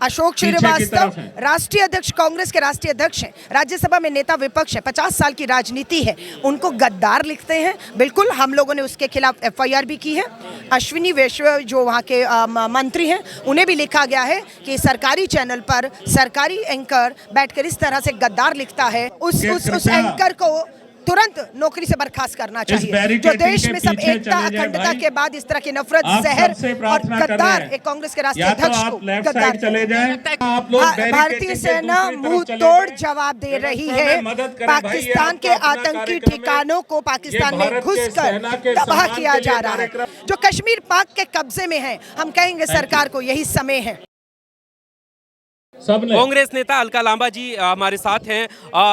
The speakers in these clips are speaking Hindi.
अशोक श्रीवास्तव राष्ट्रीय अध्यक्ष, कांग्रेस के राष्ट्रीय अध्यक्ष हैं, राज्यसभा में नेता विपक्ष है, 50 साल की राजनीति है, उनको गद्दार लिखते हैं। बिल्कुल, हम लोगों ने उसके खिलाफ एफआईआर भी की है। अश्विनी वैष्णव जो वहाँ के मंत्री हैं, उन्हें भी लिखा गया है कि सरकारी चैनल पर सरकारी एंकर बैठकर इस तरह से गद्दार लिखता है, उस एंकर को तुरंत नौकरी से बर्खास्त करना चाहिए। जो देश में सब एकता अखंडता के बाद इस तरह की नफरत, जहर और गद्दार एक कांग्रेस के राष्ट्रीय अध्यक्ष को गद्दार चले जाएं। भारतीय सेना मुंह तोड़ जवाब दे रही है। पाकिस्तान के आतंकी ठिकानों को पाकिस्तान में घुसकर तबाह किया जा रहा है। जो कश्मीर पाक के कब्जे में है, हम कहेंगे सरकार को यही समय है। कांग्रेस नेता अलका लांबा जी हमारे साथ हैं।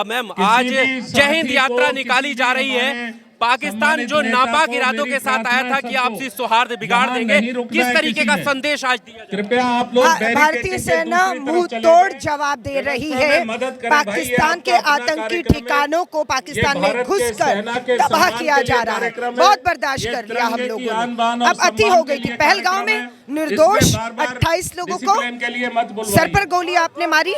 मैम, आज जय हिंद यात्रा निकाली जा रही है। पाकिस्तान जो नापाक इरादों के साथ आया था कि आपसी सौहार्द बिगाड़ देंगे, किस तरीके का संदेश आज दिया? कृपया आप लोग, भारतीय सेना मुंह तोड़ जवाब दे रही है। पाकिस्तान के आतंकी ठिकानों को पाकिस्तान में घुसकर तबाह किया जा रहा है। बहुत बर्दाश्त कर लिया हम लोगों ने, अब अति हो गई थी। पहलगांव में निर्दोष 28 लोगों को सर पर गोली आपने मारी,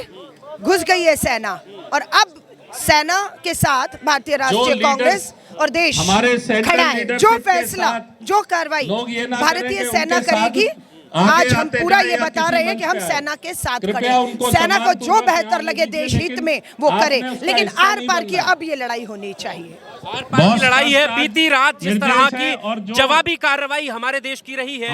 घुस गई है सेना, और अब सेना के साथ भारतीय राष्ट्रीय कांग्रेस और देश खड़ा है। जो फैसला, जो कार्रवाई भारतीय सेना करेगी, आज हम पूरा ये बता रहे हैं कि हम सेना के साथ खड़े हैं। सेना को जो बेहतर लगे देश हित में वो करे, लेकिन आर पार की अब ये लड़ाई होनी चाहिए। आर पार की लड़ाई है। बीती रात जिस तरह की जवाबी कार्रवाई हमारे देश की रही है,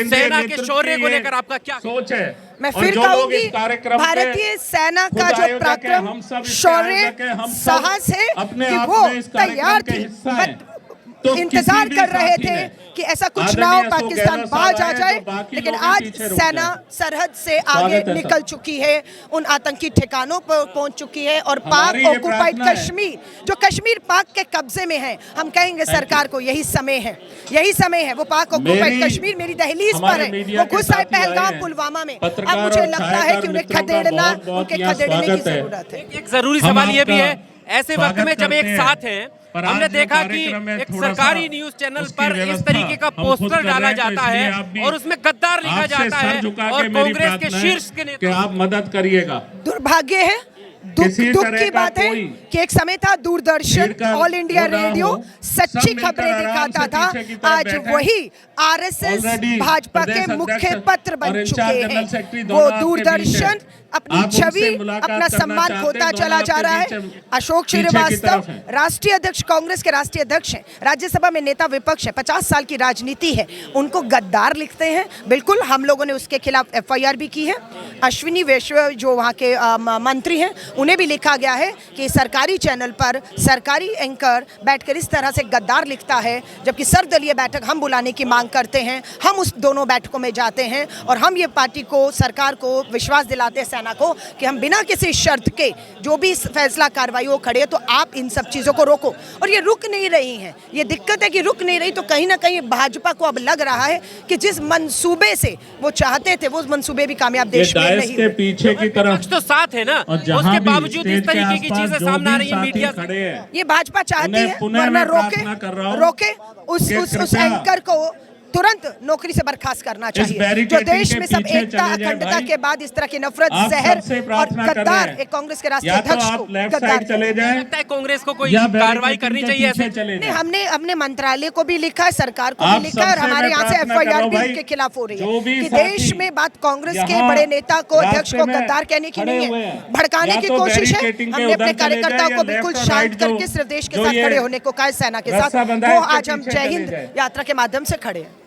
सेना के शौर्य को लेकर आपका क्या सोच है? मैं फिर कहूंगी, भारतीय सेना का जो पराक्रम, शौर्य, साहस है कि वो तैयार थी, इंतजार कर रहे थे कि ऐसा कुछ ना हो, पाकिस्तान बाज आ जाए। लेकिन आज सेना सरहद से आगे निकल चुकी है, उन आतंकी ठिकानों पर पहुंच चुकी है, और पाक ऑक्युपाइड कश्मीर, जो कश्मीर पाक के कब्जे में है, हम कहेंगे सरकार को यही समय है, यही समय है। वो पाक ऑक्युपाइड कश्मीर मेरी दहलीज पर है, वो घुस आए पहलगाम पुलवामा में। अब मुझे लगता है कि उन्हें खदेड़ना, उनके खदेड़ने की जरूरत है। एक जरूरी सवाल ये भी है, ऐसे वक्त में जब एक साथ है, हमने देखा कि एक सरकारी न्यूज चैनल पर इस तरीके का पोस्टर डाला जाता है और उसमें गद्दार लिखा जाता है, और कांग्रेस के शीर्ष के नेता आप मदद करिएगा। दुर्भाग्य है, दुख की बात है कि एक समय था दूरदर्शन, ऑल इंडिया रेडियो सच्ची खबरें दिखाता था। आज वही आरएसएस भाजपा के मुख्य पत्र बन चुके हैं। वो दूरदर्शन अपनी छवि, अपना सम्मान खोता चला जा रहा है। अशोक श्रीवास्तव राष्ट्रीय अध्यक्ष, कांग्रेस के राष्ट्रीय अध्यक्ष हैं, राज्यसभा में नेता विपक्ष है, 50 साल की राजनीति है, उनको गद्दार लिखते हैं। बिल्कुल, हम लोगों ने उसके खिलाफ एफआईआर भी की है। अश्विनी वैष्णव जो वहाँ के मंत्री हैं, उन्हें भी लिखा गया है कि सरकारी चैनल पर सरकारी एंकर बैठकर इस तरह से गद्दार लिखता है, जबकि सर्वदलीय बैठक हम बुलाने की मांग करते हैं। हम उस दोनों बैठकों में जाते हैं और हम ये पार्टी को, सरकार को विश्वास दिलाते हैं, सेना को, कि हम बिना किसी शर्त के जो भी फैसला कार्रवाई हो खड़े, तो आप इन सब चीज़ों को रोको। और ये रुक नहीं रही हैं, ये दिक्कत है कि रुक नहीं रही। तो कहीं ना कहीं भाजपा को अब लग रहा है कि जिस मंसूबे से वो चाहते थे, वो मंसूबे भी कामयाब देश में नहीं हुए। पीछे की तरफ तो साथ है ना, उसके बावजूद इस तरीके की चीजें सामने आ रही है मीडिया से। ये भाजपा चाहती है, वरना रोके उस एंकर को तुरंत नौकरी से बर्खास्त करना चाहिए। जो देश में सब एकता अखंडता के बाद इस तरह की नफरत, जहर और गद्दार एक कांग्रेस के राष्ट्रीय अध्यक्ष को गद्दार चले जाएं। लगता है कांग्रेस को कोई कार्रवाई करनी चाहिए ऐसे? नहीं, हमने मंत्रालय को भी लिखा है, सरकार को भी लिखा है, और हमारे यहाँ से एफआईआर भी उनके खिलाफ हो रही है कि देश में बात कांग्रेस के बड़े नेता को, अध्यक्ष को गद्दार कहने की नहीं है, भड़काने की कोशिश है। हमने अपने कार्यकर्ताओं को बिल्कुल शांत करके सिर्फ देश के साथ खड़े होने को कहा है, सेना के साथ। वो आज हम जय हिंद यात्रा के माध्यम से खड़े हैं।